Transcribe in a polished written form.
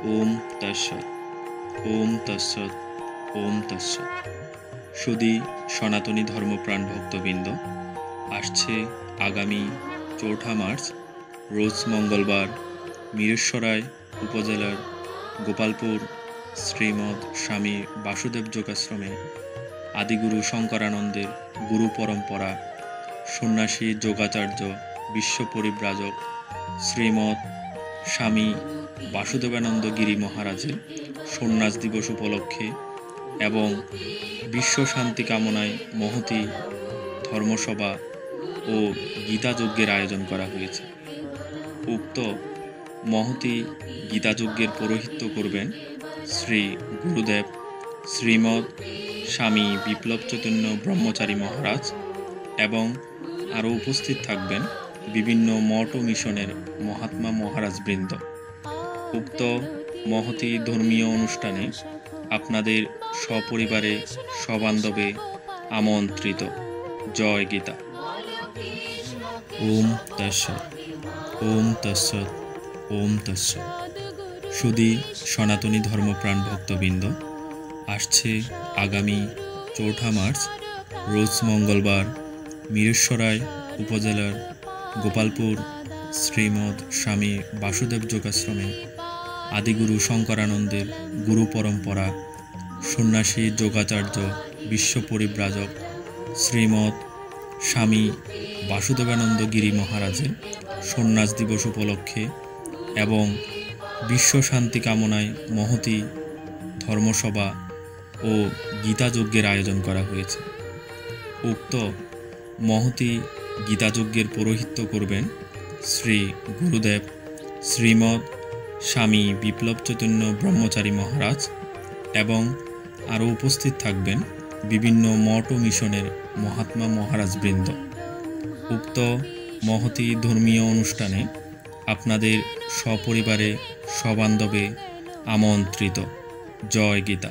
ওম তৎসৎ। ওম তৎসৎ। ওম তৎসৎ। সুধী সনাতনী ধর্মপ্রাণ ভক্তবৃন্দ, আসছে আগামী ৪ঠা মার্চ রোজ মঙ্গলবার মিরেশ্বরায় উপজেলার গোপালপুর শ্রীমৎ স্বামী বাসুদেব যোগাশ্রমে আদিগুরু শঙ্করানন্দের গুরু পরম্পরা সন্ন্যাসী যোগাচার্য বিশ্ব পরিব্রাজক শ্রীমৎ স্বামী বাসুদেবানন্দ গিরি মহারাজের সন্ন্যাস দিবস উপলক্ষে এবং বিশ্ব শান্তি কামনায় মহতী ধর্মসভা ও গীতাযজ্ঞের আয়োজন করা হয়েছে। উক্ত মহতী গীতাযজ্ঞের পৌরোহিত্য করবেন শ্রী গুরুদেব শ্রীমৎ স্বামী বিপ্লব চৈতন্য ব্রহ্মচারী মহারাজ এবং আরও উপস্থিত থাকবেন বিভিন্ন মঠ ও মিশনের মহাত্মা মহারাজবৃন্দ। উক্ত মহতী ধর্মীয় অনুষ্ঠানে আপনাদের সপরিবারে সবান্ধবে আমন্ত্রিত। জয় গীতা। ওম তৎসৎ। ওম তৎসৎ। ওম তৎসৎ। সুধী সনাতনী ধর্মপ্রাণ ভক্তবৃন্দ, আসছে আগামী ৪ঠা মার্চ রোজ মঙ্গলবার মিরেশ্বরায় উপজেলার গোপালপুর শ্রীমৎ স্বামী বাসুদেব যোগাশ্রমে আদিগুরু শঙ্করানন্দের গুরু পরম্পরা সন্ন্যাসী যোগাচার্য বিশ্ব পরিব্রাজক শ্রীমৎ স্বামী বাসুদেবানন্দ গিরি মহারাজের সন্ন্যাস দিবস উপলক্ষে এবং বিশ্ব শান্তি কামনায় মহতী ধর্মসভা ও গীতাযজ্ঞের আয়োজন করা হয়েছে। উক্ত মহতী গীতাযজ্ঞের পৌরোহিত্য করবেন শ্রী গুরুদেব শ্রীমৎ স্বামী বিপ্লব চৈতন্য ব্রহ্মচারী মহারাজ এবং আরও উপস্থিত থাকবেন বিভিন্ন মঠ ও মিশনের মহাত্মা মহারাজবৃন্দ। উক্ত মহতী ধর্মীয় অনুষ্ঠানে আপনাদের সপরিবারে সবান্ধবে আমন্ত্রিত। জয় গীতা।